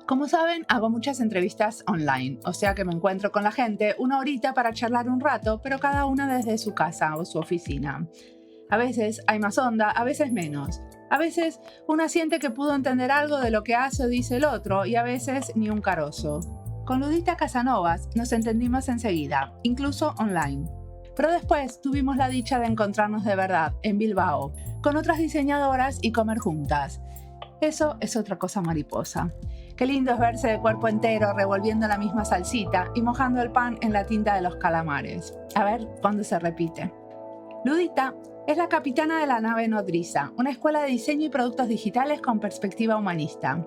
Como saben, hago muchas entrevistas online, o sea que me encuentro con la gente una horita para charlar un rato, pero cada una desde su casa o su oficina. A veces hay más onda, a veces menos. A veces una siente que pudo entender algo de lo que hace o dice el otro y a veces ni un carozo. Con Ludita Casanovas nos entendimos enseguida, incluso online. Pero después tuvimos la dicha de encontrarnos de verdad en Bilbao, con otras diseñadoras y comer juntas. Eso es otra cosa mariposa. Qué lindo es verse de cuerpo entero revolviendo la misma salsita y mojando el pan en la tinta de los calamares. A ver cuándo se repite. Ludita es la capitana de la nave Nodriza, una escuela de diseño y productos digitales con perspectiva humanista.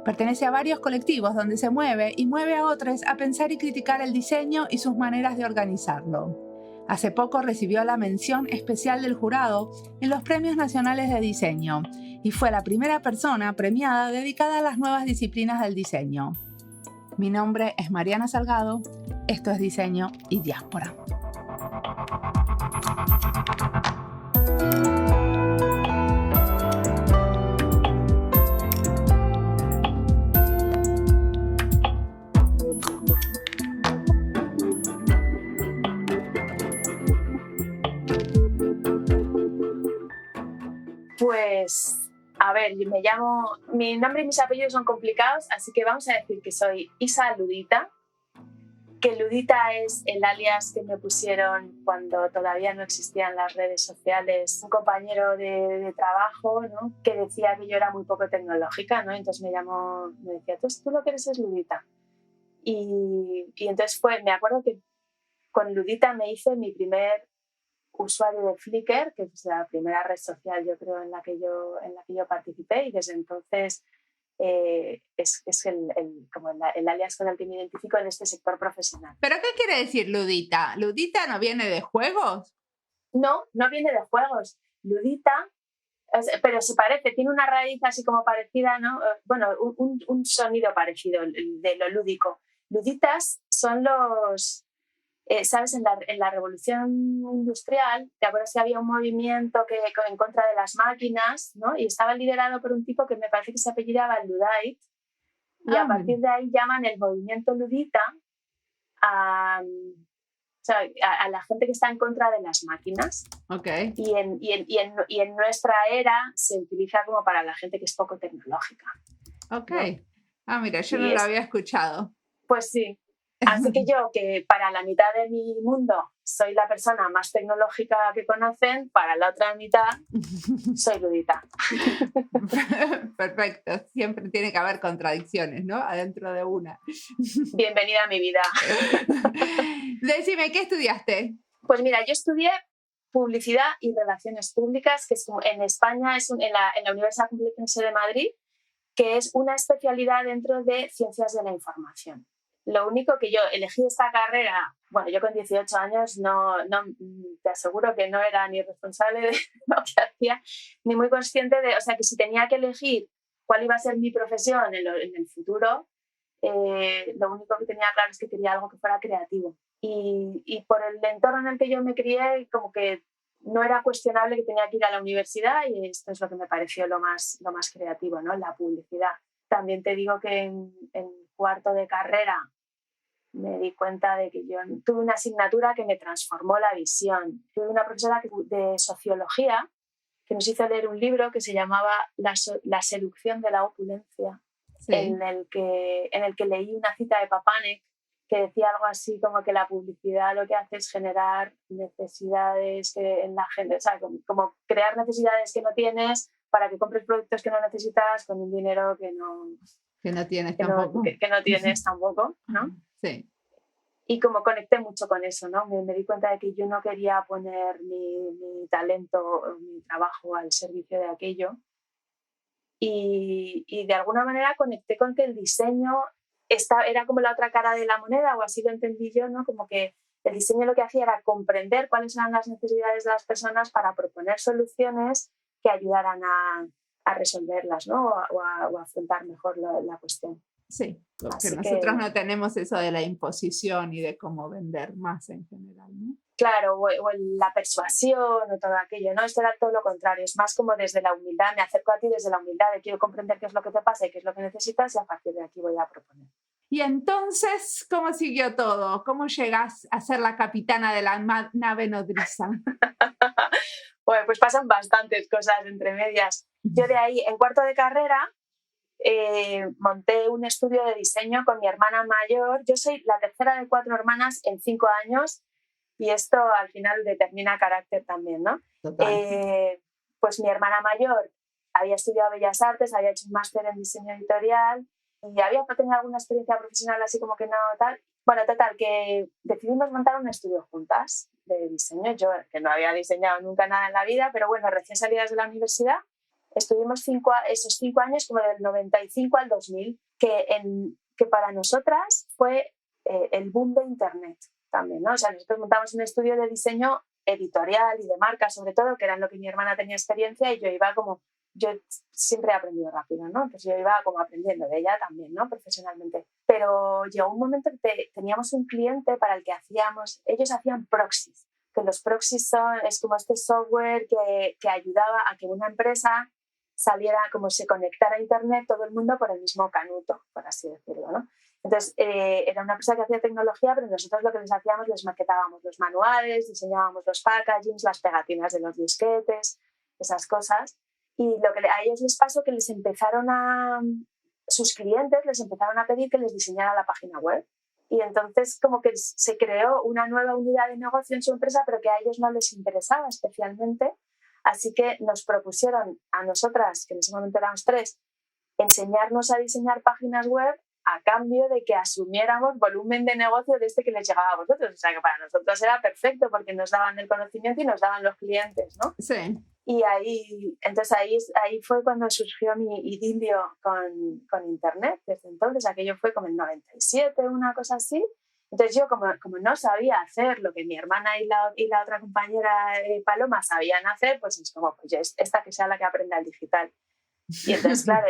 Pertenece a varios colectivos donde se mueve y mueve a otros a pensar y criticar el diseño y sus maneras de organizarlo. Hace poco recibió la mención especial del jurado en los Premios Nacionales de Diseño y fue la primera persona premiada dedicada a las nuevas disciplinas del diseño. Mi nombre es Mariana Salgado, esto es Diseño y Diáspora. Pues, a ver, mi nombre y mis apellidos son complicados, así que vamos a decir que soy Isa Ludita, que Ludita es el alias que me pusieron cuando todavía no existían las redes sociales, un compañero de trabajo, ¿no?, que decía que yo era muy poco tecnológica, ¿no? Entonces me decía, tú lo que eres es Ludita. Y entonces me acuerdo que con Ludita me hice mi primer usuario de Flickr, que es la primera red social, yo creo, en la que yo participé, y desde entonces es el alias con el que me identifico en este sector profesional. ¿Pero qué quiere decir Ludita? ¿Ludita no viene de juegos? No viene de juegos. Ludita, pero se parece, tiene una raíz así como parecida, ¿no? Bueno, un sonido parecido de lo lúdico. Luditas son los... ¿sabes? En la revolución industrial, ¿te acuerdas que había un movimiento en contra de las máquinas, ¿no? Y estaba liderado por un tipo que me parece que se apellidaba Luddite, y a partir de ahí llaman el movimiento ludita a la gente que está en contra de las máquinas. Okay. Y en nuestra era se utiliza como para la gente que es poco tecnológica. Ok. ¿No? Mira, yo no lo había escuchado. Pues sí. Así que yo, que para la mitad de mi mundo soy la persona más tecnológica que conocen, para la otra mitad soy Ludita. Perfecto, siempre tiene que haber contradicciones, ¿no? Adentro de una. Bienvenida a mi vida. Decime, ¿qué estudiaste? Pues mira, yo estudié Publicidad y Relaciones Públicas, que en España es en la Universidad Complutense de Madrid, que es una especialidad dentro de Ciencias de la Información. Lo único que yo elegí esta carrera, bueno, yo con 18 años no te aseguro que no era ni responsable de lo que hacía, ni muy consciente de, o sea, que si tenía que elegir cuál iba a ser mi profesión en el futuro, lo único que tenía claro es que quería algo que fuera creativo. Y por el entorno en el que yo me crié, como que no era cuestionable que tenía que ir a la universidad, y esto es lo que me pareció lo más creativo, ¿no? La publicidad. También te digo que en cuarto de carrera me di cuenta de que yo tuve una asignatura que me transformó la visión. Tuve una profesora de sociología que nos hizo leer un libro que se llamaba La seducción de la opulencia, sí, en el que leí una cita de Papanek que decía algo así como que la publicidad lo que hace es generar necesidades en la gente, o sea, como crear necesidades que no tienes para que compres productos que no necesitas con un dinero que no tienes tampoco. Que no tienes tampoco, ¿no? Sí. Y como conecté mucho con eso, ¿no? Me di cuenta de que yo no quería poner mi talento o mi trabajo al servicio de aquello. Y de alguna manera conecté con que el diseño era como la otra cara de la moneda, o así lo entendí yo, ¿no? Como que el diseño lo que hacía era comprender cuáles eran las necesidades de las personas para proponer soluciones que ayudaran a resolverlas, ¿no? o a afrontar mejor la cuestión. Sí, porque Así nosotros no tenemos eso de la imposición y de cómo vender más en general, ¿no? Claro, o la persuasión o todo aquello, ¿no? Esto era todo lo contrario, es más como desde la humildad, me acerco a ti desde la humildad de quiero comprender qué es lo que te pasa y qué es lo que necesitas y a partir de aquí voy a proponer. Y entonces, ¿cómo siguió todo? ¿Cómo llegás a ser la capitana de la nave nodriza? Bueno, pues pasan bastantes cosas entre medias. Yo de ahí, en cuarto de carrera, monté un estudio de diseño con mi hermana mayor. Yo soy la tercera de 4 hermanas en 5 años y esto al final determina carácter también, ¿no? Pues mi hermana mayor había estudiado Bellas Artes, había hecho un máster en diseño editorial y había tenido alguna experiencia profesional así como que no tal. Bueno, total, que decidimos montar un estudio juntas de diseño. Yo, que no había diseñado nunca nada en la vida, pero bueno, recién salidas de la universidad, estuvimos esos 5 años como del 95 al 2000, que para nosotras fue el boom de Internet también, ¿no? O sea, nosotros montamos un estudio de diseño editorial y de marca, sobre todo, que era en lo que mi hermana tenía experiencia y yo siempre he aprendido rápido, ¿no? Entonces yo iba como aprendiendo de ella también, ¿no? Profesionalmente. Pero llegó un momento que teníamos un cliente para el que ellos hacían proxies, que los proxies es como este software que ayudaba a que una empresa saliera, como se conectara a Internet todo el mundo por el mismo canuto, por así decirlo, ¿no? Entonces, era una empresa que hacía tecnología, pero nosotros lo que les hacíamos, les maquetábamos los manuales, diseñábamos los packagings, las pegatinas de los disquetes, esas cosas. Y lo que a ellos les pasó que sus clientes les empezaron a pedir que les diseñara la página web. Y entonces como que se creó una nueva unidad de negocio en su empresa, pero que a ellos no les interesaba especialmente. Así que nos propusieron a nosotras, que en ese momento éramos 3, enseñarnos a diseñar páginas web a cambio de que asumiéramos volumen de negocio de este que les llegaba a vosotros. O sea que para nosotros era perfecto porque nos daban el conocimiento y nos daban los clientes, ¿no? Sí. Y entonces ahí fue cuando surgió mi idilio con Internet. Desde entonces, aquello fue como en 97, una cosa así. Entonces yo, como no sabía hacer lo que mi hermana y la otra compañera Paloma sabían hacer, pues es como, pues esta que sea la que aprenda el digital. Y entonces, claro,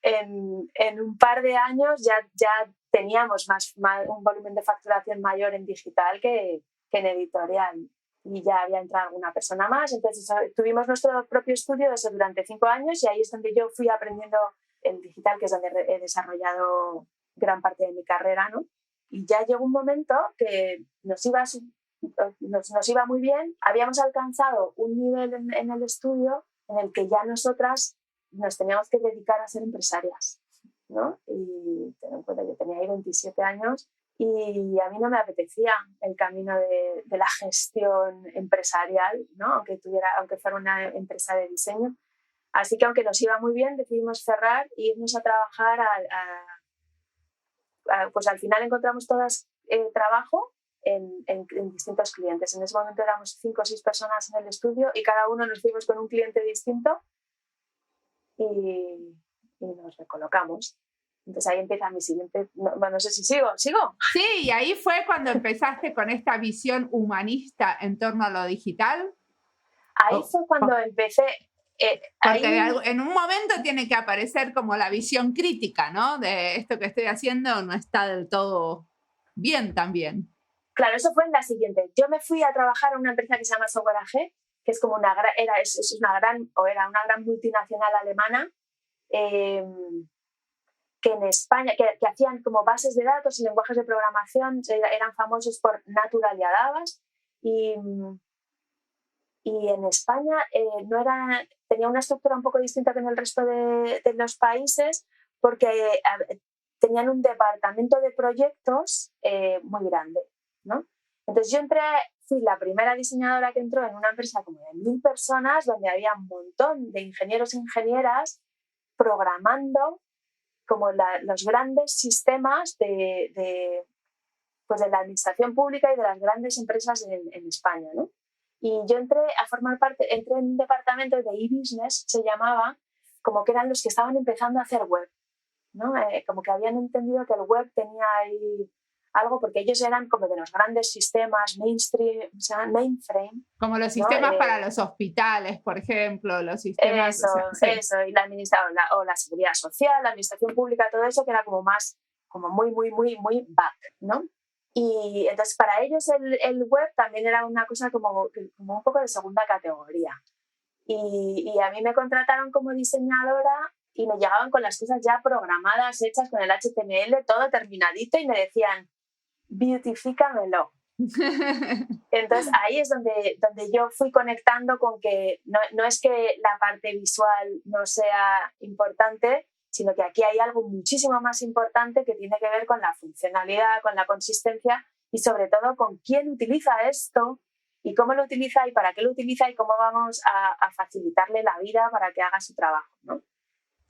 en un par de años ya teníamos un volumen de facturación mayor en digital que en editorial. Y ya había entrado alguna persona más. Entonces tuvimos nuestro propio estudio eso durante 5 años y ahí es donde yo fui aprendiendo el digital, que es donde he desarrollado gran parte de mi carrera, ¿no? Y ya llegó un momento que nos iba muy bien. Habíamos alcanzado un nivel en el estudio en el que ya nosotras nos teníamos que dedicar a ser empresarias, ¿no? Y ten en cuenta, yo tenía ahí 27 años y a mí no me apetecía el camino de la gestión empresarial, ¿no? Aunque fuera una empresa de diseño. Así que aunque nos iba muy bien, decidimos cerrar e irnos a trabajar pues al final encontramos todas trabajo en distintos clientes. En ese momento éramos 5 o 6 personas en el estudio y cada uno nos fuimos con un cliente distinto y nos recolocamos. Entonces ahí empieza mi siguiente... No sé si sigo. Sí, y ahí fue cuando empezaste con esta visión humanista en torno a lo digital. Ahí fue cuando empecé... Porque en un momento tiene que aparecer como la visión crítica, ¿no? De esto que estoy haciendo no está del todo bien también. Claro, eso fue en la siguiente. Yo me fui a trabajar a una empresa que se llama Software AG, que es como era una gran multinacional alemana, que en España, que hacían como bases de datos y lenguajes de programación, eran famosos por Natural y Adabas, y en España tenía una estructura un poco distinta que en el resto de los países, porque tenían un departamento de proyectos muy grande, ¿no? Entonces fui la primera diseñadora que entró en una empresa como de 1000 personas, donde había un montón de ingenieros e ingenieras programando como los grandes sistemas de la administración pública y de las grandes empresas en España, ¿no? Y yo entré en un departamento de e-business, se llamaba, como que eran los que estaban empezando a hacer web, ¿no? Como que habían entendido que el web tenía ahí algo, porque ellos eran como de los grandes sistemas mainstream, o sea, mainframe. Como los sistemas para los hospitales, por ejemplo, los sistemas... Eso, y la seguridad social, la administración pública, todo eso que era como más, como muy, muy, muy, muy back, ¿no? Y entonces para ellos el web también era una cosa como un poco de segunda categoría. Y a mí me contrataron como diseñadora y me llegaban con las cosas ya programadas, hechas con el HTML, todo terminadito, y me decían, beautifícamelo. Entonces ahí es donde yo fui conectando con que no es que la parte visual no sea importante, sino que aquí hay algo muchísimo más importante que tiene que ver con la funcionalidad, con la consistencia y sobre todo con quién utiliza esto y cómo lo utiliza y para qué lo utiliza y cómo vamos a facilitarle la vida para que haga su trabajo, ¿no?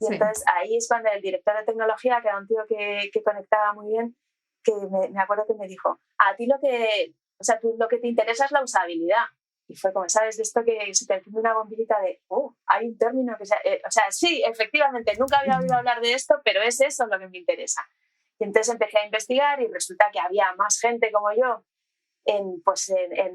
Y sí. Entonces ahí es cuando el director de tecnología, que era un tío que conectaba muy bien, que me acuerdo que me dijo, a ti lo que te interesa es la usabilidad. Y fue como, ¿sabes? De esto que se te enciende una bombillita de, hay un término que sí, efectivamente, nunca había oído hablar de esto, pero es eso lo que me interesa. Y entonces empecé a investigar y resulta que había más gente como yo en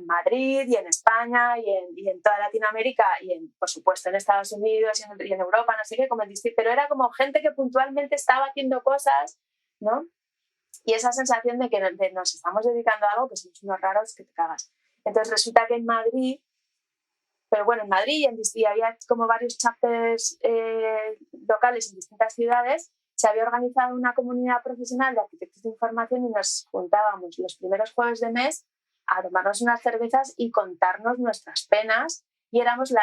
Madrid y en España y en toda Latinoamérica y por supuesto en Estados Unidos y en Europa, no sé qué, pero era como gente que puntualmente estaba haciendo cosas, ¿no? Y esa sensación de que nos estamos dedicando a algo que somos unos raros que te cagas. Entonces resulta que en Madrid, pero bueno, en Madrid y había como varios chapters locales en distintas ciudades, se había organizado una comunidad profesional de arquitectos de información y nos juntábamos los primeros jueves de mes a tomarnos unas cervezas y contarnos nuestras penas, y éramos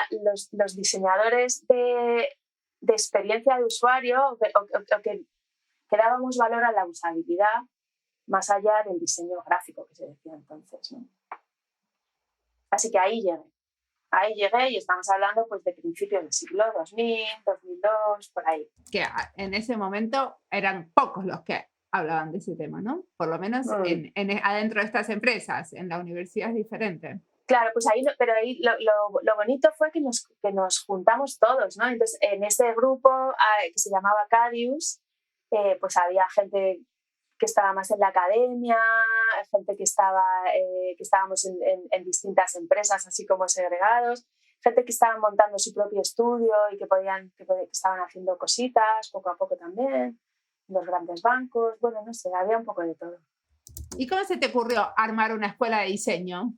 los diseñadores de experiencia de usuario o que dábamos valor a la usabilidad más allá del diseño gráfico que se decía entonces, ¿no? Así que ahí llegué y estamos hablando pues de principios del siglo 2000, 2002, por ahí. Que en ese momento eran pocos los que hablaban de ese tema, ¿no? Por lo menos adentro de estas empresas, en la universidad es diferente. Claro, pues ahí, pero ahí lo bonito fue que nos juntamos todos, ¿no? Entonces, en ese grupo que se llamaba Cadius, pues había gente que estaba más en la academia, gente que estábamos en distintas empresas, así como segregados, gente que estaba montando su propio estudio y que estaban haciendo cositas poco a poco también, los grandes bancos, bueno, no sé, había un poco de todo. ¿Y cómo se te ocurrió armar una escuela de diseño?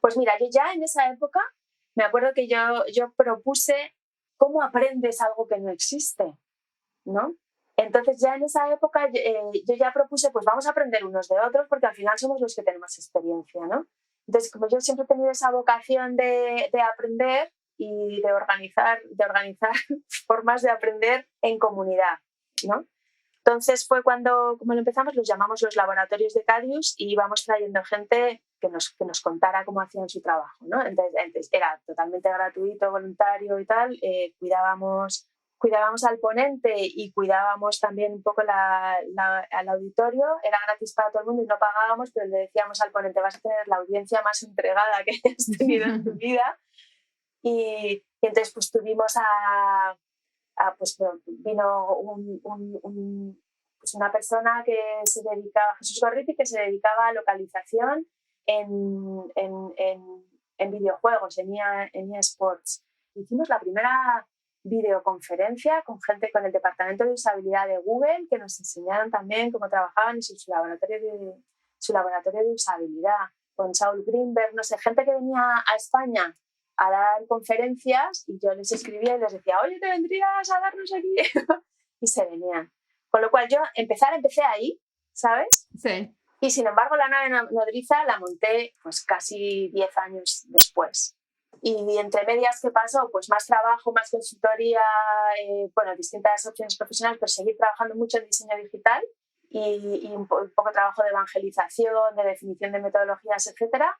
Pues mira, yo ya en esa época me acuerdo que yo propuse cómo aprendes algo que no existe, ¿no? Entonces ya en esa época yo ya propuse, pues vamos a aprender unos de otros porque al final somos los que tenemos experiencia, ¿no? Entonces, como yo siempre he tenido esa vocación de aprender y de organizar formas de aprender en comunidad, ¿no? Entonces fue cuando, como lo empezamos, los llamamos los laboratorios de Cadius y íbamos trayendo gente que nos contara cómo hacían su trabajo, ¿no? Entonces era totalmente gratuito, voluntario y tal, cuidábamos al ponente y cuidábamos también un poco al auditorio, era gratis para todo el mundo y no pagábamos, pero le decíamos al ponente, vas a tener la audiencia más entregada que hayas tenido en tu vida. Y entonces pues tuvimos pues vino una persona que se dedicaba, Jesús Gorriti, que se dedicaba a localización en videojuegos, en EA Sports. Hicimos la primera videoconferencia con gente con el departamento de usabilidad de Google, que nos enseñaron también cómo trabajaban en su laboratorio de usabilidad, con Saul Greenberg, no sé, gente que venía a España a dar conferencias y yo les escribía y les decía, oye, ¿te vendrías a darnos aquí? Y se venían. Con lo cual yo empecé ahí, ¿sabes? Sí. Y sin embargo la nave nodriza la monté pues casi 10 años después. Y entre medias, ¿qué pasó? Pues más trabajo, más consultoría, distintas opciones profesionales, pero seguir trabajando mucho en diseño digital y un poco trabajo de evangelización, de definición de metodologías, etcétera.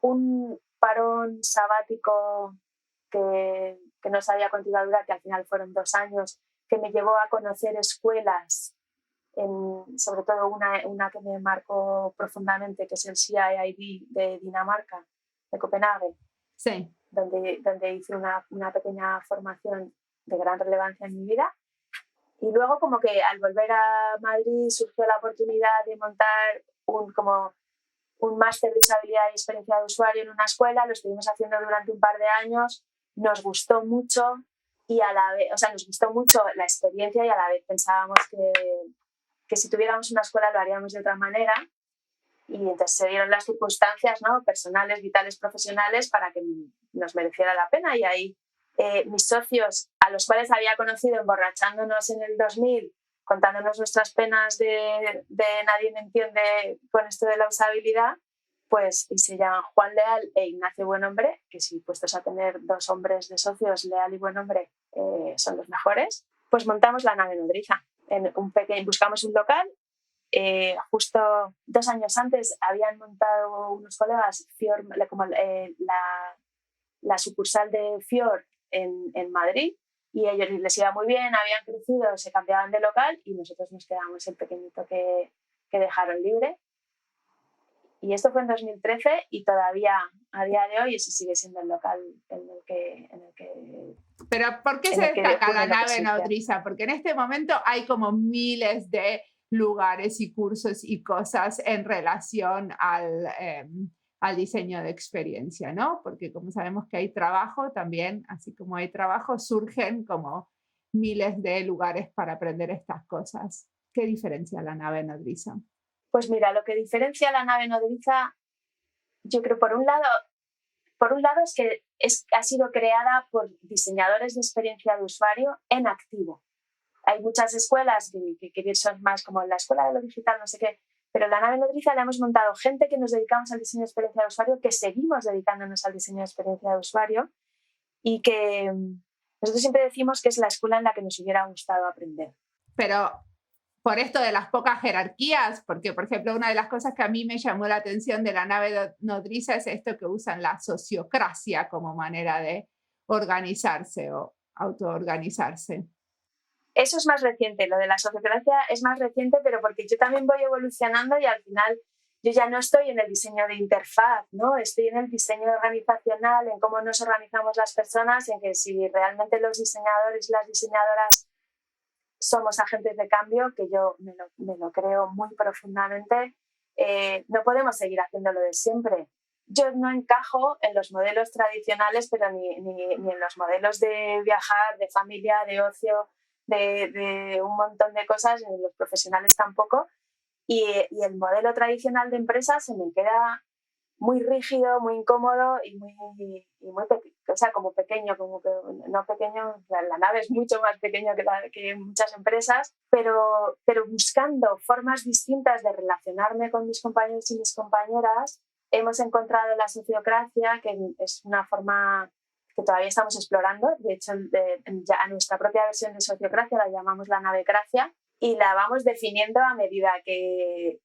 Un parón sabático que no sabía cuánto iba a durar, que al final fueron 2 años, que me llevó a conocer escuelas, sobre todo una que me marcó profundamente, que es el CIID de Dinamarca, de Copenhague. Sí. Donde hice una pequeña formación de gran relevancia en mi vida. Y luego como que al volver a Madrid surgió la oportunidad de montar un máster de usabilidad y experiencia de usuario en una escuela. Lo estuvimos haciendo durante un par de años, nos gustó mucho y a la vez, o sea, nos gustó mucho la experiencia y a la vez pensábamos que si tuviéramos una escuela lo haríamos de otra manera. Y entonces se dieron las circunstancias, ¿no?, personales, vitales, profesionales, para que nos mereciera la pena. Y ahí mis socios, a los cuales había conocido emborrachándonos en el 2000, contándonos nuestras penas de nadie me entiende con esto de la usabilidad, pues, y se llaman Juan Leal e Ignacio Buenombre, que si puestos a tener 2 hombres de socios, Leal y Buenombre, son los mejores, pues montamos la nave nodriza. Buscamos un local. Justo 2 años antes habían montado unos colegas Fior, como la sucursal de Fior en Madrid, y a ellos les iba muy bien, habían crecido, se cambiaban de local y nosotros nos quedamos el pequeñito que dejaron libre. Y esto fue en 2013 y todavía a día de hoy ese sigue siendo el local en el que Pero ¿por qué se destaca la nave nodriza? Porque en este momento hay como miles de lugares y cursos y cosas en relación al diseño de experiencia, ¿no? Porque como sabemos que hay trabajo también, así como hay trabajo, surgen como miles de lugares para aprender estas cosas. ¿Qué diferencia la nave nodriza? Pues mira, lo que diferencia la nave nodriza, yo creo, por un lado es que ha sido creada por diseñadores de experiencia de usuario en activo. Hay muchas escuelas que son más como la escuela de lo digital, no sé qué, pero la nave nodriza la hemos montado gente que nos dedicamos al diseño de experiencia de usuario, que seguimos dedicándonos al diseño de experiencia de usuario, y que nosotros siempre decimos que es la escuela en la que nos hubiera gustado aprender. Pero por esto de las pocas jerarquías, porque por ejemplo una de las cosas que a mí me llamó la atención de la nave nodriza es esto que usan la sociocracia como manera de organizarse o autoorganizarse. Eso es más reciente, lo de la sociocracia es más reciente, pero porque yo también voy evolucionando y al final yo ya no estoy en el diseño de interfaz, ¿no? Estoy en el diseño organizacional, en cómo nos organizamos las personas, en que si realmente los diseñadores y las diseñadoras somos agentes de cambio, que yo me lo creo muy profundamente, no podemos seguir haciéndolo de siempre. Yo no encajo en los modelos tradicionales, pero ni en los modelos de viajar, de familia, de ocio, de un montón de cosas, en los profesionales tampoco. Y el modelo tradicional de empresa se me queda muy rígido, muy incómodo y muy o sea, como pequeño, como que no pequeño, la nave es mucho más pequeña que muchas empresas, pero buscando formas distintas de relacionarme con mis compañeros y mis compañeras, hemos encontrado la sociocracia, que es una forma que todavía estamos explorando. De hecho, ya a nuestra propia versión de sociocracia la llamamos la navecracia y la vamos definiendo a medida que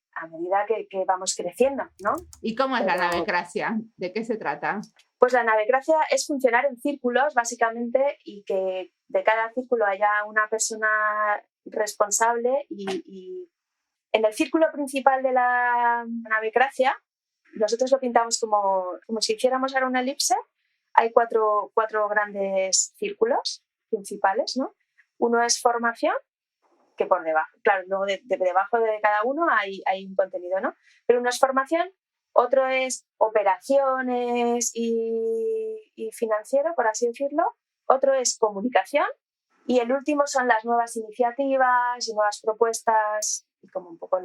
vamos creciendo, ¿no? ¿Y cómo es la navecracia? ¿De qué se trata? Pues la navecracia es funcionar en círculos, básicamente, y que de cada círculo haya una persona responsable y en el círculo principal de la navecracia nosotros lo pintamos como si hiciéramos ahora una elipse. Hay cuatro grandes círculos principales, ¿no? Uno es formación, que por debajo, claro, luego debajo de cada uno hay un contenido, ¿no? Pero uno es formación, otro es operaciones y financiero, por así decirlo, otro es comunicación y el último son las nuevas iniciativas y nuevas propuestas y como un poco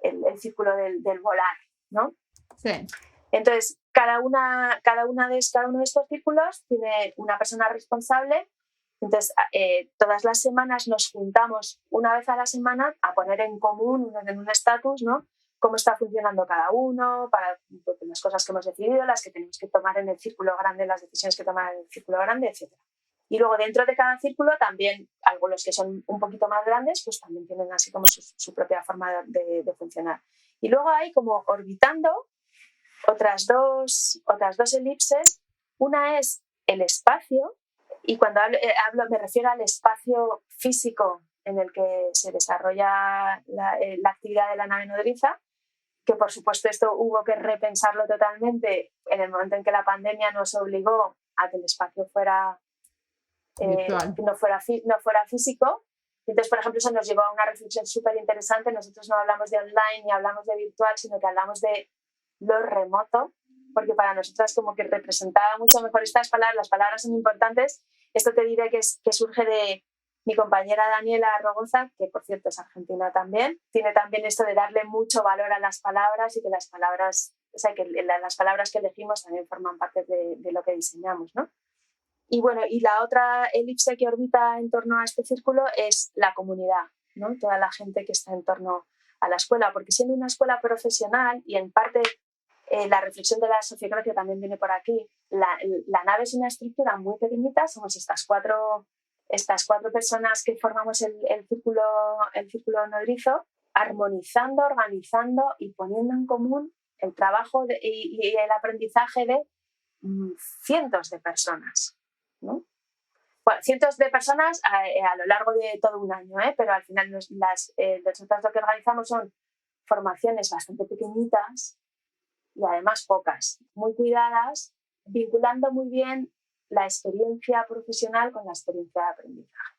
el círculo del volar, ¿no? Sí. Entonces, cada uno de estos círculos tiene una persona responsable. Entonces, todas las semanas nos juntamos una vez a la semana a poner en común en un estatus, ¿no?, cómo está funcionando cada uno, para las cosas que hemos decidido, las que tenemos que tomar en el círculo grande, las decisiones que tomar en el círculo grande, etc. Y luego dentro de cada círculo también, algunos que son un poquito más grandes, pues también tienen así como su propia forma de funcionar. Y luego hay como orbitando otras dos elipses. Una es el espacio, y cuando hablo me refiero al espacio físico en el que se desarrolla la actividad de la nave nodriza, que por supuesto esto hubo que repensarlo totalmente en el momento en que la pandemia nos obligó a que el espacio fuera no fuera físico. Entonces, por ejemplo, eso nos llevó a una reflexión súper interesante. Nosotros no hablamos de online ni hablamos de virtual, sino que hablamos de lo remoto, porque para nosotras como que representaba mucho mejor estas palabras. Las palabras son importantes. Esto te diré que surge de mi compañera Daniela Rogoza, que por cierto es argentina también. Tiene también esto de darle mucho valor a las palabras y que las palabras, o sea, que las palabras que elegimos también forman parte de lo que diseñamos, ¿no? Y bueno, y la otra elipse que orbita en torno a este círculo es la comunidad, ¿no? Toda la gente que está en torno a la escuela, porque siendo una escuela profesional y en parte la reflexión de la sociocracia también viene por aquí, la nave es una estructura muy pequeñita, somos estas cuatro personas que formamos el círculo nodrizo, armonizando, organizando y poniendo en común el trabajo y el aprendizaje de cientos de personas, ¿no? Bueno, cientos de personas a lo largo de todo un año, pero al final nosotros lo que organizamos son formaciones bastante pequeñitas y además pocas, muy cuidadas, vinculando muy bien la experiencia profesional con la experiencia de aprendizaje.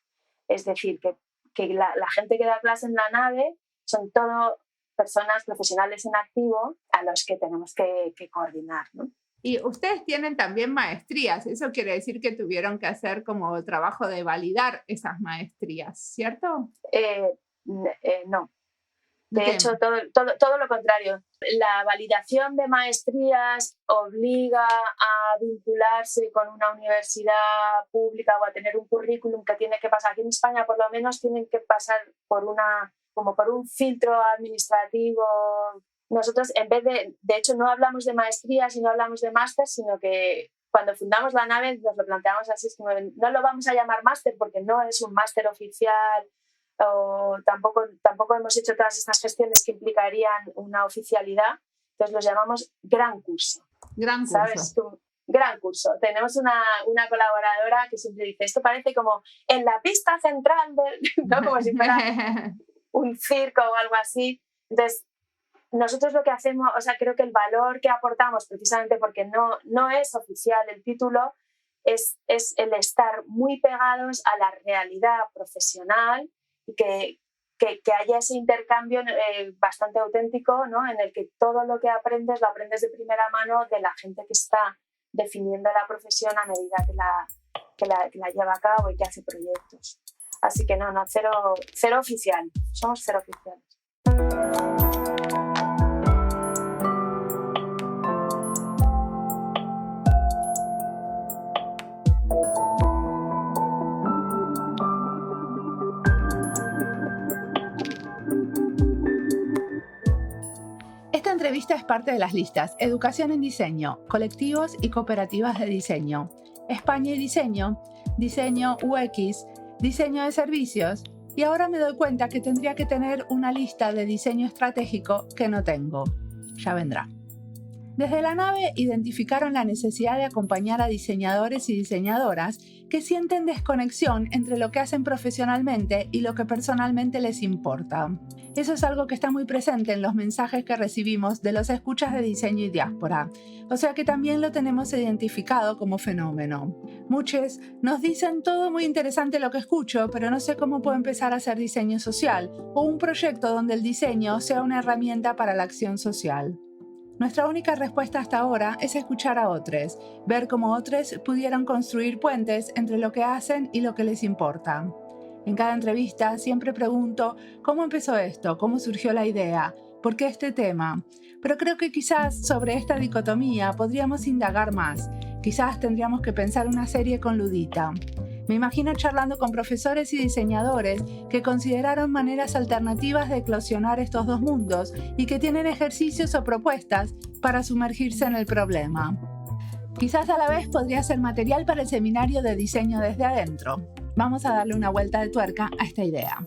Es decir, que la gente que da clase en la nave son todo personas profesionales en activo a los que tenemos que coordinar, ¿no? Y ustedes tienen también maestrías, eso quiere decir que tuvieron que hacer como trabajo de validar esas maestrías, ¿cierto? No. De hecho, todo lo contrario. La validación de maestrías obliga a vincularse con una universidad pública o a tener un currículum que tiene que pasar. Aquí en España, por lo menos, tienen que pasar por un filtro administrativo. Nosotros, en vez de hecho, no hablamos de maestrías y no hablamos de máster, sino que cuando fundamos la nave nos lo planteamos así, es como, no lo vamos a llamar máster porque no es un máster oficial, o tampoco hemos hecho todas estas gestiones que implicarían una oficialidad, entonces los llamamos gran curso. Gran curso. ¿Sabes tú? Gran curso. Tenemos una colaboradora que siempre dice, esto parece como en la pista central, ¿no? Como si fuera un circo o algo así. Entonces, nosotros lo que hacemos, o sea, creo que el valor que aportamos, precisamente porque no es oficial el título, es el estar muy pegados a la realidad profesional y que haya ese intercambio bastante auténtico, ¿no? En el que todo lo que aprendes lo aprendes de primera mano de la gente que está definiendo la profesión a medida que la lleva a cabo y que hace proyectos. Así que no, cero oficial, somos cero oficiales. Esta entrevista es parte de las listas Educación en Diseño, Colectivos y Cooperativas de Diseño, España y Diseño, Diseño UX, Diseño de Servicios, y ahora me doy cuenta que tendría que tener una lista de diseño estratégico que no tengo. Ya vendrá. Desde la nave identificaron la necesidad de acompañar a diseñadores y diseñadoras que sienten desconexión entre lo que hacen profesionalmente y lo que personalmente les importa. Eso es algo que está muy presente en los mensajes que recibimos de los escuchas de diseño y diáspora, o sea que también lo tenemos identificado como fenómeno. Muchos nos dicen todo muy interesante lo que escucho, pero no sé cómo puedo empezar a hacer diseño social o un proyecto donde el diseño sea una herramienta para la acción social. Nuestra única respuesta hasta ahora es escuchar a otros, ver cómo otros pudieron construir puentes entre lo que hacen y lo que les importa. En cada entrevista siempre pregunto cómo empezó esto, cómo surgió la idea, por qué este tema. Pero creo que quizás sobre esta dicotomía podríamos indagar más. Quizás tendríamos que pensar una serie con Ludita. Me imagino charlando con profesores y diseñadores que consideraron maneras alternativas de eclosionar estos dos mundos y que tienen ejercicios o propuestas para sumergirse en el problema. Quizás a la vez podría ser material para el seminario de diseño desde adentro. Vamos a darle una vuelta de tuerca a esta idea.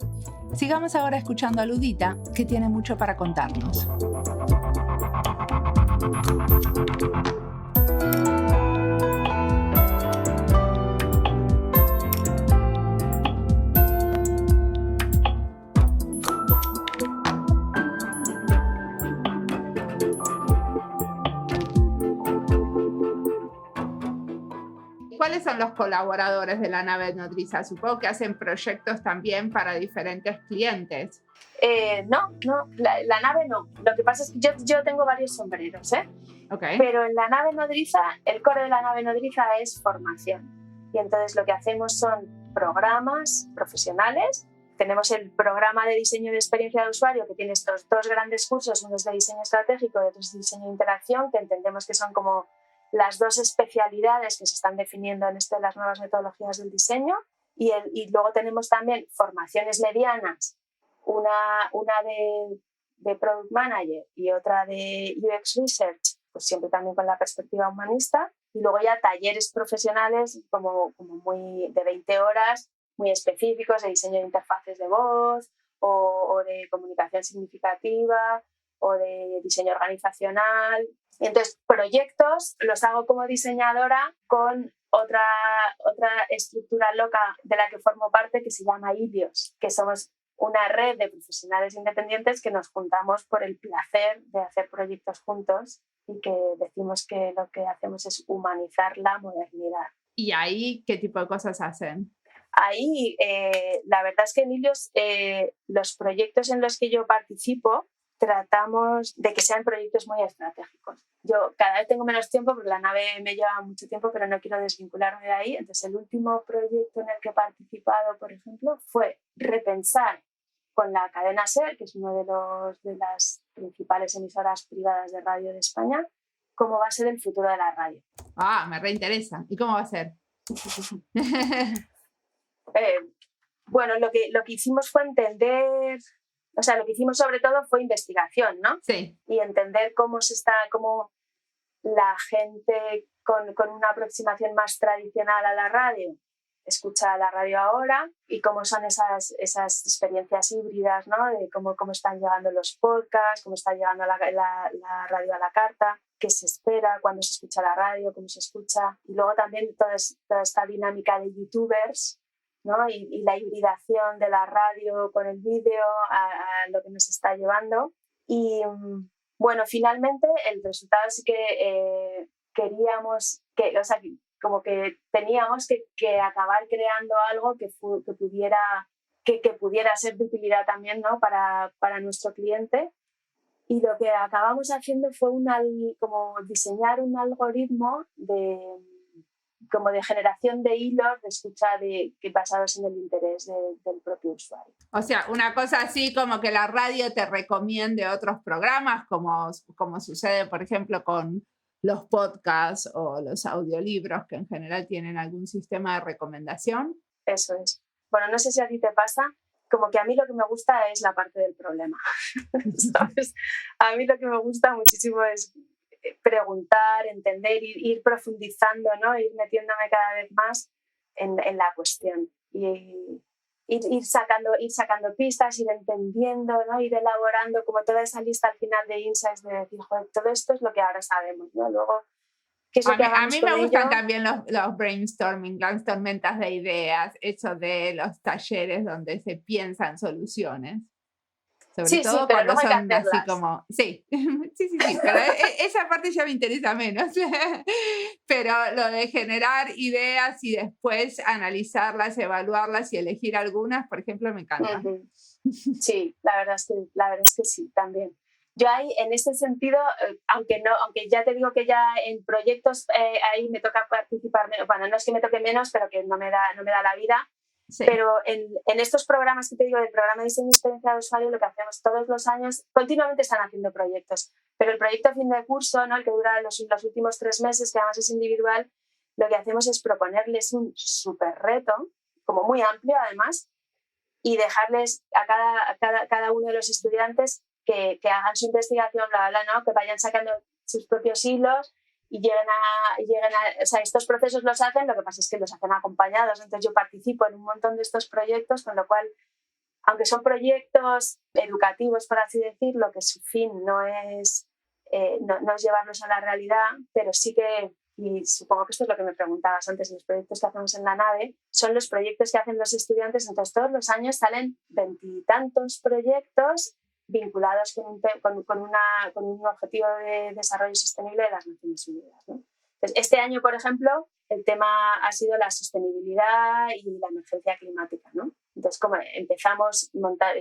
Sigamos ahora escuchando a Ludita, que tiene mucho para contarnos. son los colaboradores de la nave nodriza? Supongo que hacen proyectos también para diferentes clientes. No, la nave no. Lo que pasa es que yo tengo varios sombreros, ¿eh? Okay. Pero en la nave nodriza, el core de la nave nodriza es formación. Y entonces lo que hacemos son programas profesionales. Tenemos el programa de diseño de experiencia de usuario, que tiene estos dos grandes cursos, uno es de diseño estratégico y otro es de diseño de interacción, que entendemos que son como las dos especialidades que se están definiendo en las nuevas metodologías del diseño. Y luego tenemos también formaciones medianas, una de Product Manager y otra de UX Research, pues siempre también con la perspectiva humanista. Y luego ya talleres profesionales como muy de 20 horas, muy específicos de diseño de interfaces de voz o de comunicación significativa o de diseño organizacional. Y entonces, proyectos los hago como diseñadora con otra estructura loca de la que formo parte que se llama IDIOS, que somos una red de profesionales independientes que nos juntamos por el placer de hacer proyectos juntos y que decimos que lo que hacemos es humanizar la modernidad. ¿Y ahí qué tipo de cosas hacen? Ahí, la verdad es que en IDIOS, los proyectos en los que yo participo, tratamos de que sean proyectos muy estratégicos. Yo cada vez tengo menos tiempo porque la nave me lleva mucho tiempo, pero no quiero desvincularme de ahí. Entonces, el último proyecto en el que he participado, por ejemplo, fue repensar con la cadena SER, que es una de las principales emisoras privadas de radio de España, cómo va a ser el futuro de la radio. Me reinteresa. ¿Y cómo va a ser? Bueno, lo que hicimos fue entender, o sea, lo que hicimos sobre todo fue investigación, ¿no? Sí. Y entender cómo la gente con una aproximación más tradicional a la radio escucha la radio ahora y cómo son esas experiencias híbridas, ¿no? De cómo están llegando los podcasts, cómo está llegando la radio a la carta, qué se espera cuando se escucha la radio, cómo se escucha. Y luego también toda esta dinámica de youtubers, ¿no? Y la hibridación de la radio con el vídeo a lo que nos está llevando. Y bueno, finalmente el resultado sí que queríamos que, o sea, como que teníamos que acabar creando algo que pudiera ser de utilidad también, ¿no? para nuestro cliente. Y lo que acabamos haciendo fue como diseñar un algoritmo de generación de hilos de escucha basados en el interés del propio usuario. O sea, una cosa así como que la radio te recomiende otros programas, como sucede, por ejemplo, con los podcasts o los audiolibros, que en general tienen algún sistema de recomendación. Eso es. Bueno, no sé si a ti te pasa, como que a mí lo que me gusta es la parte del problema. ¿Sabes? A mí lo que me gusta muchísimo es preguntar, entender, ir profundizando, ¿no? Ir metiéndome cada vez más en la cuestión y ir sacando pistas, ir entendiendo, ¿no? Ir elaborando como toda esa lista al final de insights de decir, joder, todo esto es lo que ahora sabemos, ¿no? Luego, ¿qué es lo que hagamos a mí me gustan también los brainstorming, las tormentas de ideas, eso de los talleres donde se piensan soluciones. Sobre todo pero cuando son así como... Sí, pero esa parte ya me interesa menos. Pero lo de generar ideas y después analizarlas, evaluarlas y elegir algunas, por ejemplo, me encanta. Uh-huh. Sí, la verdad es que sí, también. Yo ahí, en este sentido, aunque ya te digo que ya en proyectos ahí me toca participar, bueno, no es que me toque menos, pero que no me da la vida. Sí. Pero en estos programas que te digo, del programa de diseño y experiencia de usuario, lo que hacemos todos los años, continuamente están haciendo proyectos, pero el proyecto a fin de curso, ¿no? El que dura los últimos 3 meses, que además es individual, lo que hacemos es proponerles un súper reto, como muy amplio además, y dejarles a cada uno de los estudiantes que hagan su investigación, bla, bla, ¿no? Que vayan sacando sus propios hilos y lleguen a, o sea, estos procesos los hacen, lo que pasa es que los hacen acompañados. Entonces yo participo en un montón de estos proyectos, con lo cual, aunque son proyectos educativos, por así decirlo, que su fin no es llevarlos a la realidad, pero sí que, y supongo que esto es lo que me preguntabas antes, los proyectos que hacemos en la nave son los proyectos que hacen los estudiantes. Entonces todos los años salen 20 y tantos proyectos vinculados con un objetivo de desarrollo sostenible de las Naciones Unidas, ¿no? Entonces, este año, por ejemplo, el tema ha sido la sostenibilidad y la emergencia climática, ¿no? Entonces, como empezamos a montar,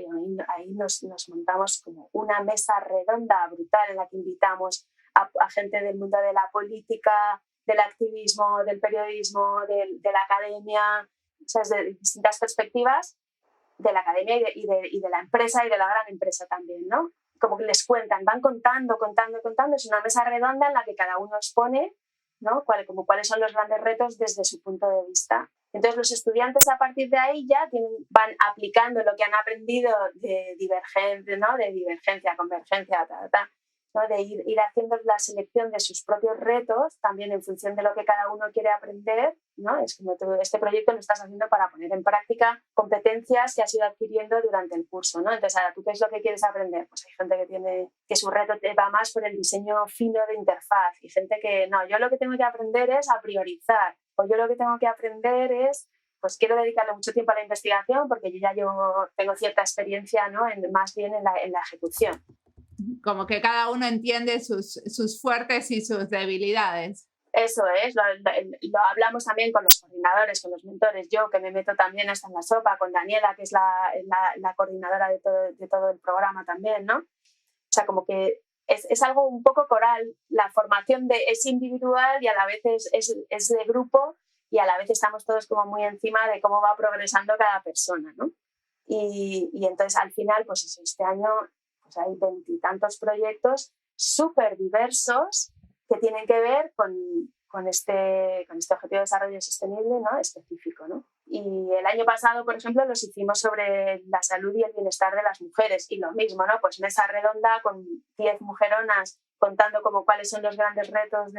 ahí nos montamos como una mesa redonda brutal en la que invitamos a gente del mundo de la política, del activismo, del periodismo, de la academia, o sea, de distintas perspectivas, de la academia y de la empresa y de la gran empresa también, ¿no? Como que les cuentan, van contando, es una mesa redonda en la que cada uno expone, ¿no? Cuáles son los grandes retos desde su punto de vista. Entonces los estudiantes a partir de ahí ya van aplicando lo que han aprendido de divergencia, ¿no? De divergencia, convergencia, ¿no? De ir haciendo la selección de sus propios retos, también en función de lo que cada uno quiere aprender, ¿no? Es como este proyecto lo estás haciendo para poner en práctica competencias que has ido adquiriendo durante el curso, ¿no? Entonces, ahora, ¿tú qué es lo que quieres aprender? Pues hay gente que su reto te va más por el diseño fino de interfaz y gente que, no, yo lo que tengo que aprender es a priorizar, o yo lo que tengo que aprender es, pues quiero dedicarle mucho tiempo a la investigación porque yo tengo cierta experiencia, ¿no? Más bien en la ejecución. Como que cada uno entiende sus fuertes y sus debilidades. Eso es, lo hablamos también con los coordinadores, con los mentores, yo que me meto también hasta en la sopa, con Daniela, que es la coordinadora de todo el programa también, ¿no? O sea, como que es algo un poco coral, la formación es individual y a la vez es de grupo y a la vez estamos todos como muy encima de cómo va progresando cada persona, ¿no? Y entonces al final, pues eso, este año pues hay 20 y tantos proyectos súper diversos que tienen que ver con este objetivo de desarrollo sostenible, ¿no? Específico, ¿no? Y el año pasado, por ejemplo, los hicimos sobre la salud y el bienestar de las mujeres y lo mismo, ¿no? Pues mesa redonda con 10 mujeronas contando como cuáles son los grandes retos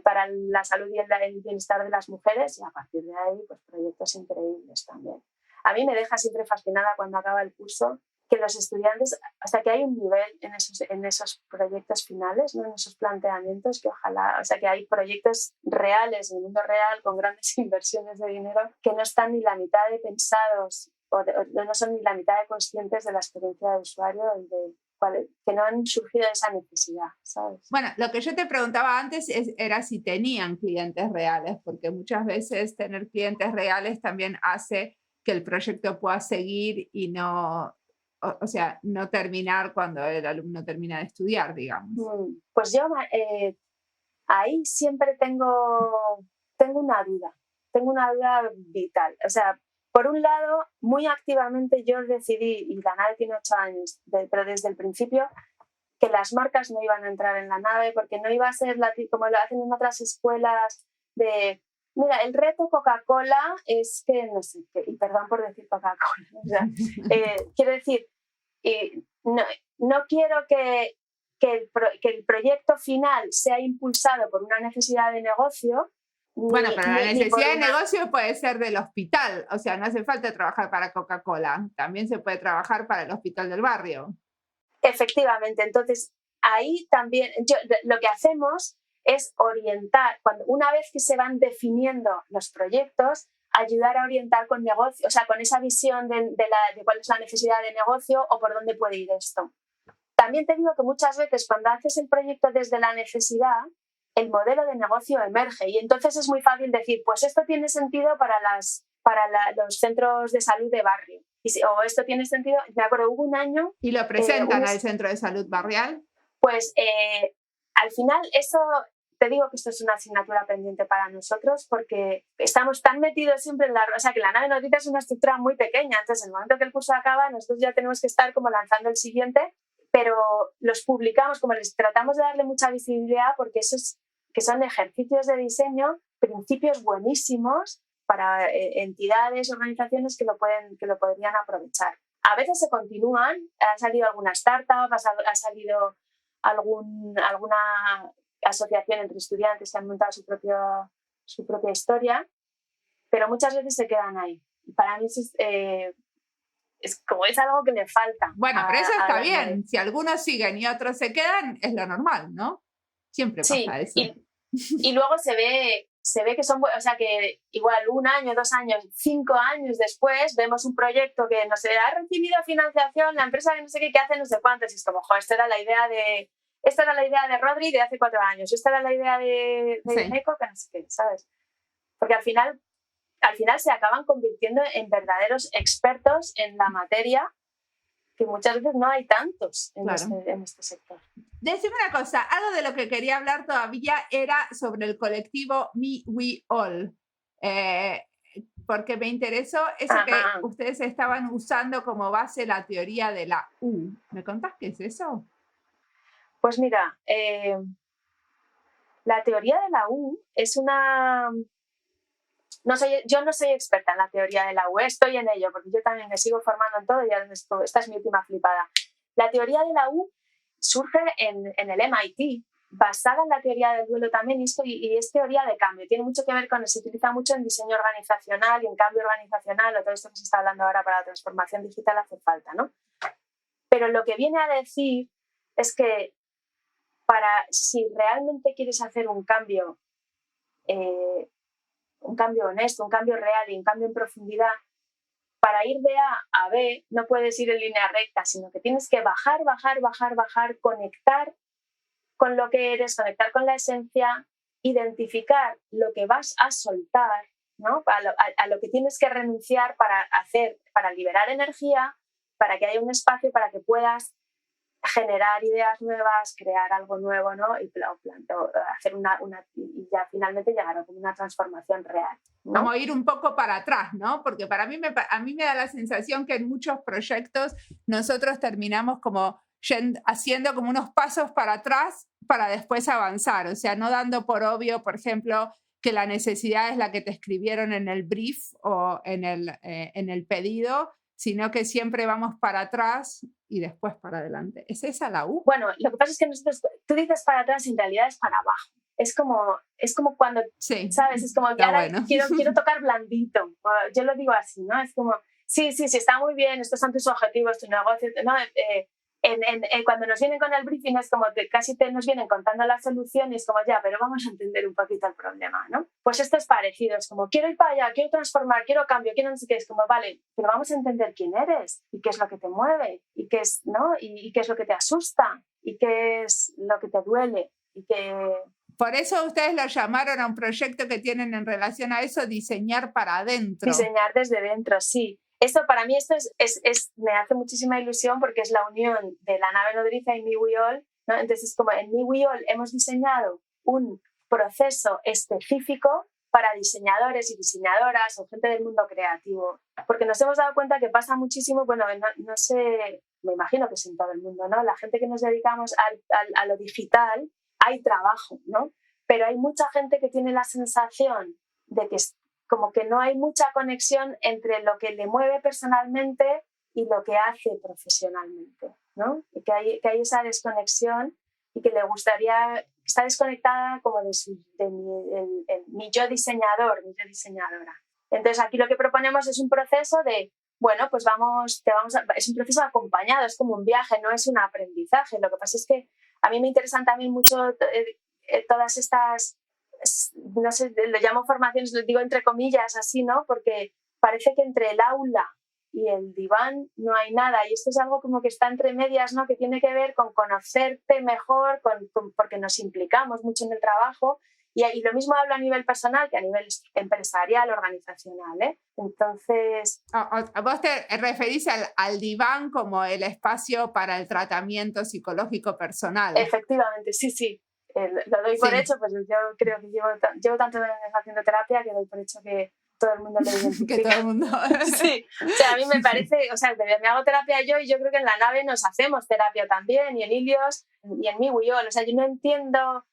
para la salud y el bienestar de las mujeres y a partir de ahí, pues proyectos increíbles también. A mí me deja siempre fascinada cuando acaba el curso que los estudiantes, hasta que hay un nivel en esos proyectos finales, ¿no? En esos planteamientos, que ojalá, o sea, que hay proyectos reales, en el mundo real, con grandes inversiones de dinero, que no están ni la mitad de pensados o no son ni la mitad de conscientes de la experiencia de usuario y que no han surgido de esa necesidad, ¿sabes? Bueno, lo que yo te preguntaba antes era si tenían clientes reales, porque muchas veces tener clientes reales también hace que el proyecto pueda seguir y no... O sea, no terminar cuando el alumno termina de estudiar, digamos. Pues yo ahí siempre tengo una duda vital. O sea, por un lado, muy activamente yo decidí, y la nave tiene 8 años, pero desde el principio, que las marcas no iban a entrar en la nave porque no iba a ser como lo hacen en otras escuelas de... Mira, el reto Coca-Cola es que, no sé, y perdón por decir Coca-Cola, o sea, quiero decir, no quiero que el proyecto final sea impulsado por una necesidad de negocio. Bueno, pero la necesidad de negocio puede ser del hospital, o sea, no hace falta trabajar para Coca-Cola, también se puede trabajar para el hospital del barrio. Efectivamente, entonces ahí también lo que hacemos es orientar, una vez que se van definiendo los proyectos, ayudar a orientar con negocio, o sea, con esa visión de cuál es la necesidad de negocio o por dónde puede ir esto. También te digo que muchas veces cuando haces el proyecto desde la necesidad, el modelo de negocio emerge y entonces es muy fácil decir, pues esto tiene sentido para los centros de salud de barrio. O esto tiene sentido, me acuerdo, hubo un año... ¿Y lo presentan al centro de salud barrial? Pues al final eso, te digo que esto es una asignatura pendiente para nosotros porque estamos tan metidos siempre en o sea, que la nave Notita es una estructura muy pequeña, entonces en el momento que el curso acaba, nosotros ya tenemos que estar como lanzando el siguiente, pero los publicamos, como les tratamos de darle mucha visibilidad porque que son ejercicios de diseño, principios buenísimos para entidades, organizaciones que lo podrían aprovechar. A veces se continúan, ha salido alguna startup, ha salido alguna asociación entre estudiantes que han montado su propia historia, pero muchas veces se quedan ahí. Y para mí es algo que le falta. Bueno, pero eso está bien. Si algunos siguen y otros se quedan, es lo normal, ¿no? Siempre pasa eso. Y luego se ve que son, o sea, que igual 1 año, 2 años, 5 años después vemos un proyecto que no sé, ha recibido financiación, la empresa que no sé qué, que hace no sé cuántos, y es como, esta era la idea de Rodri de hace 4 años, esta era la idea de Neko, que no sé qué, ¿sabes? porque al final se acaban convirtiendo en verdaderos expertos en la materia, que muchas veces no hay tantos en, claro, en este sector. Decime una cosa, algo de lo que quería hablar todavía era sobre el colectivo Me, We, All, porque me interesó eso que ustedes estaban usando como base la teoría de la U. ¿Me contás qué es eso? Pues mira, la teoría de la U es una... yo no soy experta en la teoría de la U, estoy en ello, porque yo también me sigo formando en todo y esta es mi última flipada. La teoría de la U surge en el MIT, basada en la teoría del duelo también, y es teoría de cambio. Tiene mucho que ver con, se utiliza mucho en diseño organizacional y en cambio organizacional, o todo esto que se está hablando ahora para la transformación digital hace falta, ¿no? Pero lo que viene a decir es que si realmente quieres hacer un cambio honesto, un cambio real y un cambio en profundidad, para ir de A a B no puedes ir en línea recta, sino que tienes que bajar, conectar con lo que eres, conectar con la esencia, identificar lo que vas a soltar, ¿no? a lo que tienes que renunciar para liberar energía, para que haya un espacio para que puedas generar ideas nuevas, crear algo nuevo, ¿no? Y hacer y ya finalmente llegar a una transformación real, ¿no? Como ir un poco para atrás, ¿no? Porque a mí me da la sensación que en muchos proyectos nosotros terminamos como haciendo como unos pasos para atrás para después avanzar, o sea, no dando por obvio, por ejemplo, que la necesidad es la que te escribieron en el brief o en el pedido, sino que siempre vamos para atrás y después para adelante. ¿Es esa la U? Bueno, lo que pasa es que tú dices para atrás, en realidad es para abajo. Es como cuando, sí, ¿sabes? Es como que ahora bueno. quiero tocar blandito. Yo lo digo así, ¿no? Es como, sí, está muy bien, estos son tus objetivos, tu negocio, ¿no? Cuando nos vienen con el briefing es como que casi nos vienen contando la solución y es como, ya, pero vamos a entender un poquito el problema, ¿no? Pues esto es parecido, es como, quiero ir para allá, quiero transformar, quiero cambio, quiero no sé qué, es como, vale, pero vamos a entender quién eres y qué es lo que te mueve y qué es, ¿no? Y qué es lo que te asusta y qué es lo que te duele y que... Por eso ustedes lo llamaron a un proyecto que tienen en relación a eso, diseñar para adentro. Diseñar desde dentro, sí. Esto para mí me hace muchísima ilusión porque es la unión de la nave nodriza y Me We All, ¿no? Entonces, como en Me We All hemos diseñado un proceso específico para diseñadores y diseñadoras o gente del mundo creativo, porque nos hemos dado cuenta que pasa muchísimo, bueno, no sé, me imagino que es en todo el mundo, ¿no? La gente que nos dedicamos a lo digital, hay trabajo, ¿no? Pero hay mucha gente que tiene la sensación de que como que no hay mucha conexión entre lo que le mueve personalmente y lo que hace profesionalmente, ¿no? Y que hay esa desconexión y que le gustaría, está desconectada como de mi yo diseñador, mi yo diseñadora. Entonces aquí lo que proponemos es un proceso de, bueno, pues es un proceso acompañado, es como un viaje, no es un aprendizaje. Lo que pasa es que a mí me interesan también mucho todas estas, no sé, lo llamo formaciones, lo digo entre comillas así, ¿no? Porque parece que entre el aula y el diván no hay nada y esto es algo como que está entre medias, ¿no? Que tiene que ver con conocerte mejor, porque nos implicamos mucho en el trabajo y lo mismo hablo a nivel personal que a nivel empresarial, organizacional, ¿eh? Entonces... Vos te referís al diván como el espacio para el tratamiento psicológico personal. Efectivamente, sí. Lo doy por hecho, pues yo creo que llevo tanto años haciendo terapia que doy por hecho que todo el mundo lo identifica. Que todo el mundo... Sí, o sea, a mí me parece, o sea, me hago terapia yo y yo creo que en la nave nos hacemos terapia también y en Ilios y en Me We All, o sea, yo no entiendo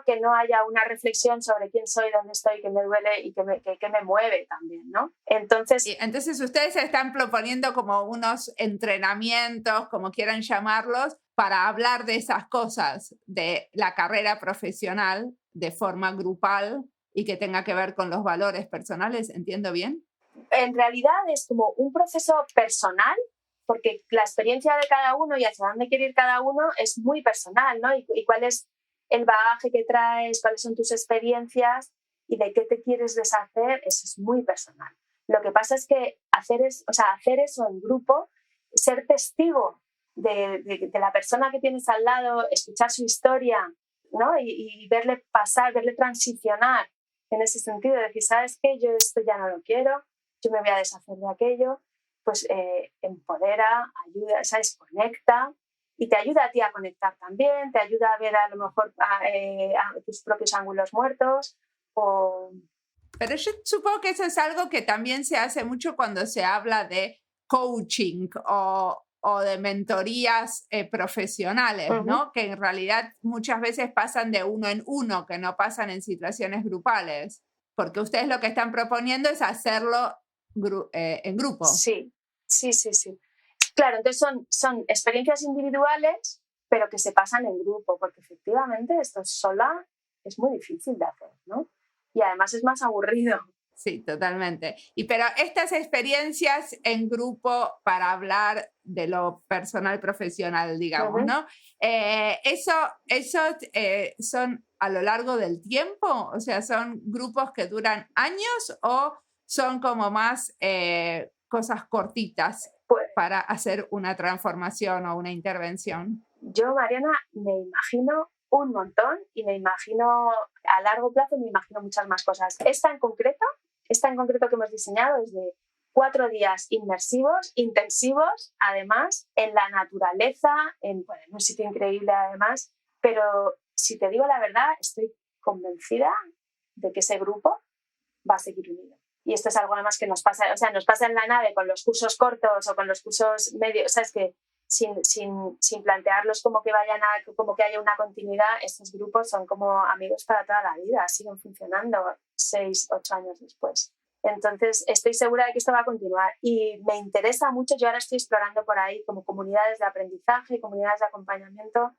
que no haya una reflexión sobre quién soy, dónde estoy, qué me duele y qué me mueve también, ¿no? Entonces ustedes están proponiendo como unos entrenamientos, como quieran llamarlos, para hablar de esas cosas de la carrera profesional de forma grupal y que tenga que ver con los valores personales, ¿entiendo bien? En realidad es como un proceso personal, porque la experiencia de cada uno y hacia dónde quiere ir cada uno es muy personal, ¿no? Y cuál es el bagaje que traes, cuáles son tus experiencias y de qué te quieres deshacer, eso es muy personal. Lo que pasa es que hacer eso en grupo, ser testigo de la persona que tienes al lado, escuchar su historia, ¿no? Y verle pasar, verle transicionar en ese sentido, de decir, ¿sabes qué? Yo esto ya no lo quiero, yo me voy a deshacer de aquello, pues empodera, ayuda, ¿sabes? Conecta y te ayuda a ti a conectar también, te ayuda a ver a lo mejor a tus propios ángulos muertos o... Pero yo supongo que eso es algo que también se hace mucho cuando se habla de coaching o de mentorías profesionales, ¿no? Que en realidad muchas veces pasan de uno en uno, que no pasan en situaciones grupales, porque ustedes lo que están proponiendo es hacerlo en grupo. Sí. Claro, entonces son experiencias individuales, pero que se pasan en grupo, porque efectivamente esto sola es muy difícil de hacer, ¿no? Y además es más aburrido. Sí, totalmente. Pero estas experiencias en grupo para hablar de lo personal profesional, digamos, ¿no? ¿Eso son a lo largo del tiempo? O sea, ¿son grupos que duran años o son como más cosas cortitas para hacer una transformación o una intervención? Yo, Mariana, me imagino un montón y me imagino a largo plazo, me imagino muchas más cosas. Esta en concreto que hemos diseñado es de 4 días inmersivos, intensivos, además, en la naturaleza, en un sitio increíble además, pero si te digo la verdad, estoy convencida de que ese grupo va a seguir unido. Y esto es algo además que nos pasa en la nave con los cursos cortos o con los cursos medios, o sea, es que sin plantearlos como que haya una continuidad, estos grupos son como amigos para toda la vida, siguen funcionando 6, 8 años después. Entonces estoy segura de que esto va a continuar y me interesa mucho. Yo ahora estoy explorando por ahí como comunidades de aprendizaje, comunidades de acompañamiento,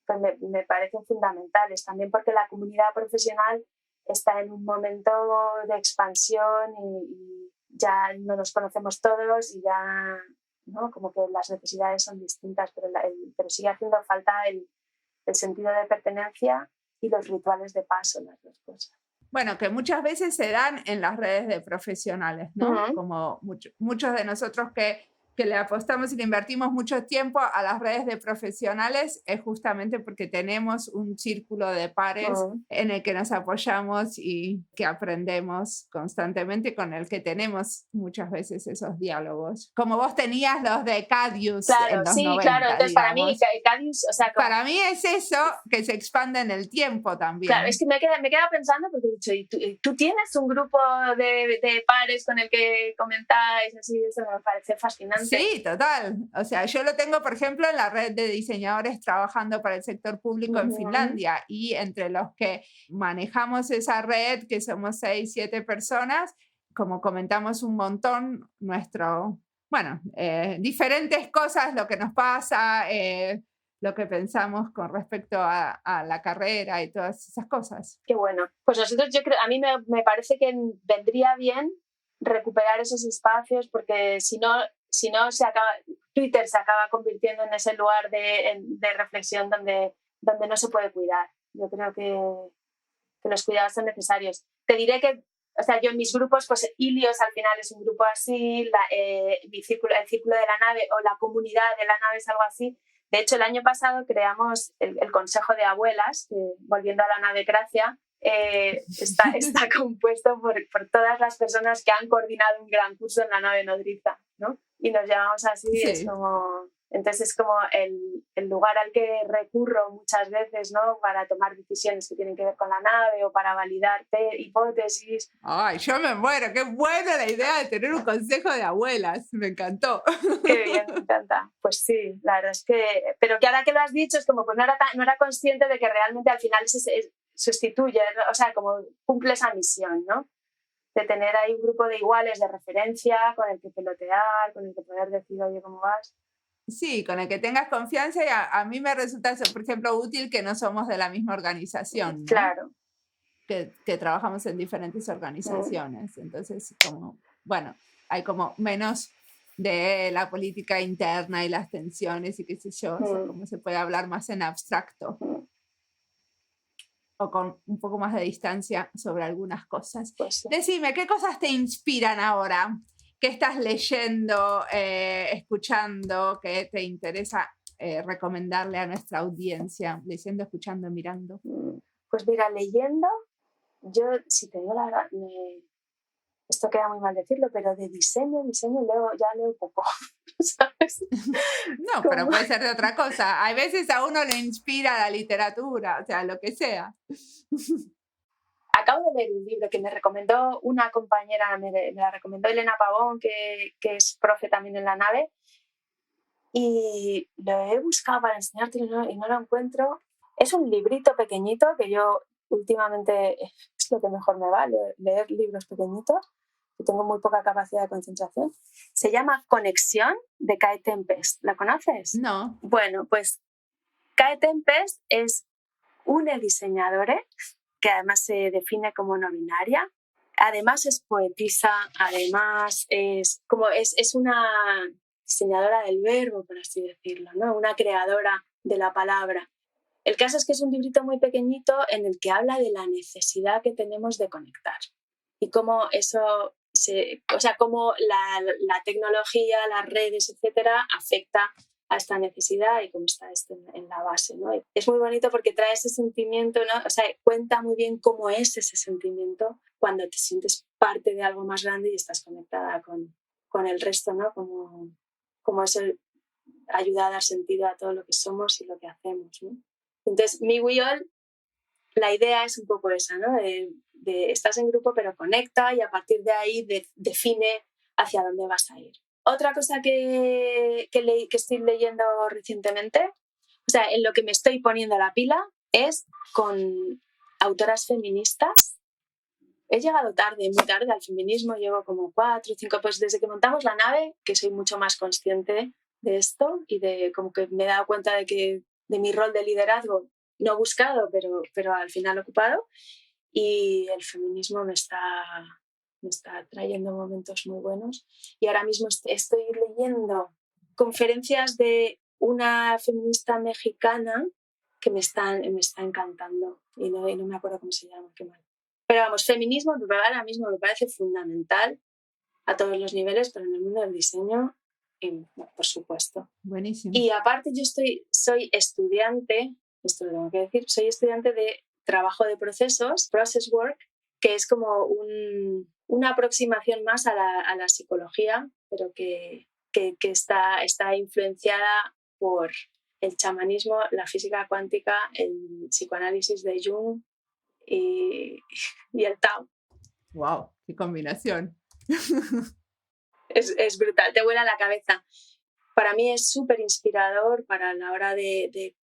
pues me parecen fundamentales también, porque la comunidad profesional está en un momento de expansión y ya no nos conocemos todos y ya, ¿no? Como que las necesidades son distintas, pero sigue haciendo falta el sentido de pertenencia y los rituales de paso, las dos cosas. Bueno, que muchas veces se dan en las redes de profesionales, ¿no? Uh-huh. Como muchos de nosotros que le apostamos y le invertimos mucho tiempo a las redes de profesionales es justamente porque tenemos un círculo de pares en el que nos apoyamos y que aprendemos constantemente, con el que tenemos muchas veces esos diálogos. Como vos tenías los de Cadius en los 90, claro. Entonces, digamos. para mí, Cadius, o sea... Para mí es eso que se expande en el tiempo también. Claro, es que me he quedado pensando porque he dicho, ¿y tú tienes un grupo de pares con el que comentáis? Así, eso me parece fascinante. Sí, total. O sea, yo lo tengo, por ejemplo, en la red de diseñadores trabajando para el sector público en Finlandia, y entre los que manejamos esa red, que somos 6, 7 personas, como comentamos un montón diferentes cosas, lo que nos pasa, lo que pensamos con respecto a la carrera y todas esas cosas. Qué bueno. Pues nosotros, yo creo, a mí me parece que vendría bien recuperar esos espacios, porque si no Twitter se acaba convirtiendo en ese lugar de reflexión donde no se puede cuidar. Yo creo que los cuidados son necesarios. Te diré que, o sea, yo en mis grupos, pues Ilios al final es un grupo así, el círculo de la nave o la comunidad de la nave es algo así. De hecho, el año pasado creamos el Consejo de Abuelas, que, volviendo a la Navecracia, está compuesto por todas las personas que han coordinado un gran curso en la nave nodriza, ¿no? Y nos llamamos así, sí. Entonces es como el lugar al que recurro muchas veces, ¿no? Para tomar decisiones que tienen que ver con la nave o para validar hipótesis. Ay, yo me muero, qué buena la idea de tener un consejo de abuelas, me encantó. Qué bien, me encanta. Pues sí, la verdad es que, pero que ahora que lo has dicho es como, pues no era consciente de que realmente al final sustituye, o sea, como cumple esa misión, ¿no? De tener ahí un grupo de iguales de referencia con el que pelotear, con el que poder decir, oye, ¿cómo vas? Sí, con el que tengas confianza, y a mí me resulta, por ejemplo, útil que no somos de la misma organización, ¿no? Claro. Que trabajamos en diferentes organizaciones. Entonces, hay como menos de la política interna y las tensiones y qué sé yo, o sea, como se puede hablar más en abstracto. O con un poco más de distancia sobre algunas cosas. Pues sí. Decime, ¿qué cosas te inspiran ahora? ¿Qué estás leyendo, escuchando, que te interesa recomendarle a nuestra audiencia? Leyendo, escuchando, mirando. Pues mira, leyendo, yo, si te digo la verdad, esto queda muy mal decirlo, pero de diseño leo poco, ¿sabes? No, pero puede ser de otra cosa. A veces a uno le inspira la literatura, o sea, lo que sea. Acabo de leer un libro que me recomendó una compañera, me la recomendó Elena Pavón, que es profe también en la nave, y lo he buscado para enseñártelo y no lo encuentro. Es un librito pequeñito que yo últimamente es lo que mejor me va, leer libros pequeñitos. Tengo muy poca capacidad de concentración. Se llama Conexión, de Kate Tempest. ¿La conoces? No. Bueno, pues Kate Tempest es una diseñadora que además se define como no binaria. Además es poetisa, además es una diseñadora del verbo, por así decirlo, ¿no? Una creadora de la palabra. El caso es que es un librito muy pequeñito en el que habla de la necesidad que tenemos de conectar y cómo eso cómo la tecnología, las redes, etcétera, afecta a esta necesidad y cómo está esto en la base, ¿no? Es muy bonito porque trae ese sentimiento, ¿no? O sea, cuenta muy bien cómo es ese sentimiento cuando te sientes parte de algo más grande y estás conectada con el resto, ¿no? Como eso ayuda a dar sentido a todo lo que somos y lo que hacemos, ¿no? Entonces, mi We All, la idea es un poco esa, ¿no? Estás en grupo pero conecta y a partir de ahí define hacia dónde vas a ir. Otra cosa que estoy leyendo recientemente, o sea, en lo que me estoy poniendo la pila, es con autoras feministas. He llegado muy tarde al feminismo, llevo como 4 o 5, pues desde que montamos la nave, que soy mucho más consciente de esto y de como que me he dado cuenta de mi rol de liderazgo, no buscado, pero al final ocupado, y el feminismo me está trayendo momentos muy buenos. Y ahora mismo estoy leyendo conferencias de una feminista mexicana que me está encantando y no me acuerdo cómo se llama, qué mal. Pero vamos, feminismo ahora mismo me parece fundamental a todos los niveles, pero en el mundo del diseño, por supuesto. Buenísimo. Y aparte yo soy estudiante, esto lo tengo que decir, soy estudiante de trabajo de procesos, process work, que es como una aproximación más a la psicología, pero que está influenciada por el chamanismo, la física cuántica, el psicoanálisis de Jung y el Tao. ¡Wow! ¡Qué combinación! Es brutal, te vuela la cabeza. Para mí es súper inspirador para la hora de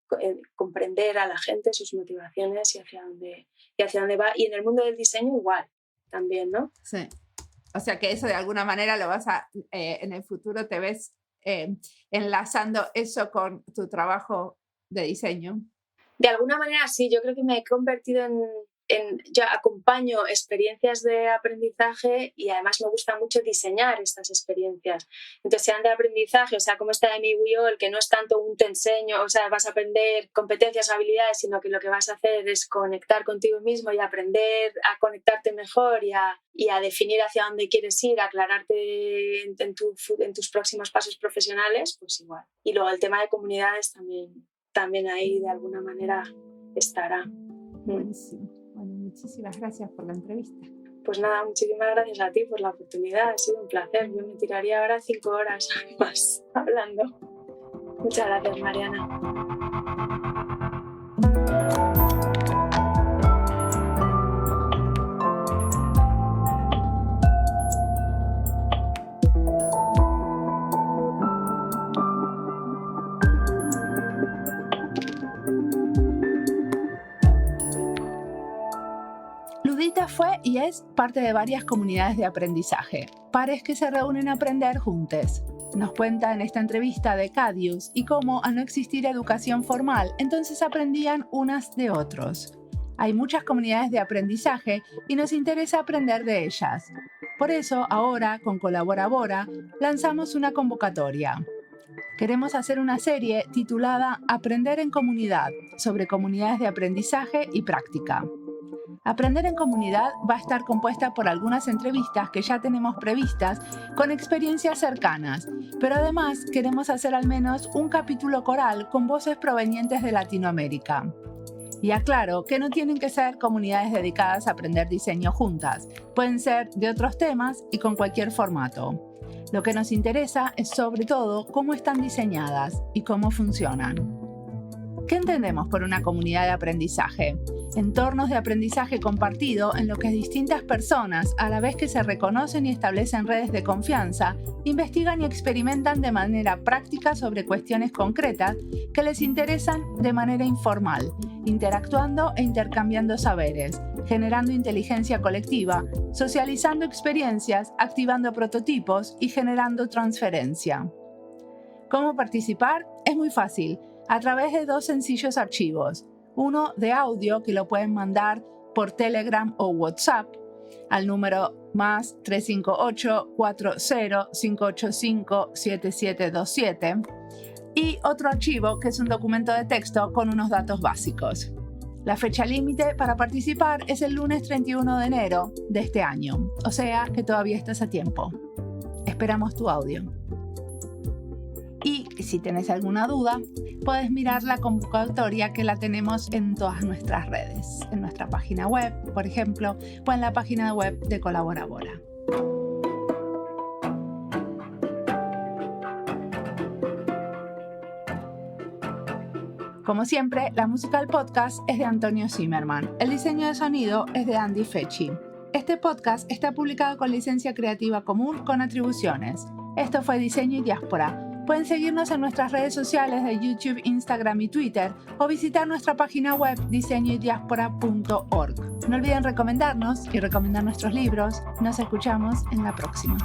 comprender a la gente, sus motivaciones y hacia dónde va. Y en el mundo del diseño igual, también, ¿no? Sí. O sea que eso de alguna manera lo vas a, en el futuro te ves enlazando eso con tu trabajo de diseño. De alguna manera sí, yo creo que me he convertido yo acompaño experiencias de aprendizaje y además me gusta mucho diseñar estas experiencias. Entonces, sean de aprendizaje, o sea, como esta de mi We All, que no es tanto un te enseño, o sea, vas a aprender competencias o habilidades, sino que lo que vas a hacer es conectar contigo mismo y aprender a conectarte mejor y a definir hacia dónde quieres ir, a aclararte en tus próximos pasos profesionales, pues igual. Y luego el tema de comunidades también ahí de alguna manera estará. Buenísimo. Bueno, muchísimas gracias por la entrevista. Pues nada, muchísimas gracias a ti por la oportunidad, ha sido un placer. Yo me tiraría ahora 5 horas más hablando. Muchas gracias, Mariana. Ludita fue y es parte de varias comunidades de aprendizaje, pares que se reúnen a aprender juntos. Nos cuenta en esta entrevista de Cadius y cómo, al no existir educación formal, entonces aprendían unas de otros. Hay muchas comunidades de aprendizaje y nos interesa aprender de ellas. Por eso, ahora, con Colaborabora, lanzamos una convocatoria. Queremos hacer una serie titulada Aprender en Comunidad, sobre comunidades de aprendizaje y práctica. Aprender en Comunidad va a estar compuesta por algunas entrevistas que ya tenemos previstas con experiencias cercanas, pero además queremos hacer al menos un capítulo coral con voces provenientes de Latinoamérica. Y aclaro que no tienen que ser comunidades dedicadas a aprender diseño juntas. Pueden ser de otros temas y con cualquier formato. Lo que nos interesa es sobre todo cómo están diseñadas y cómo funcionan. ¿Qué entendemos por una comunidad de aprendizaje? Entornos de aprendizaje compartido en los que distintas personas, a la vez que se reconocen y establecen redes de confianza, investigan y experimentan de manera práctica sobre cuestiones concretas que les interesan de manera informal, interactuando e intercambiando saberes, generando inteligencia colectiva, socializando experiencias, activando prototipos y generando transferencia. ¿Cómo participar? Es muy fácil, a través de 2 sencillos archivos. Uno de audio que lo pueden mandar por Telegram o WhatsApp al número +358 40 585 7727 y otro archivo que es un documento de texto con unos datos básicos. La fecha límite para participar es el lunes 31 de enero de este año, o sea que todavía estás a tiempo. Esperamos tu audio. Y si tienes alguna duda, puedes mirar la convocatoria que la tenemos en todas nuestras redes, en nuestra página web, por ejemplo, o en la página web de Colaborabora. Como siempre, la música del podcast es de Antonio Zimmerman. El diseño de sonido es de Andy Fechi. Este podcast está publicado con licencia creativa común con atribuciones. Esto fue Diseño y Diáspora. Pueden seguirnos en nuestras redes sociales de YouTube, Instagram y Twitter o visitar nuestra página web diseñoydiaspora.org. No olviden recomendarnos y recomendar nuestros libros. Nos escuchamos en la próxima.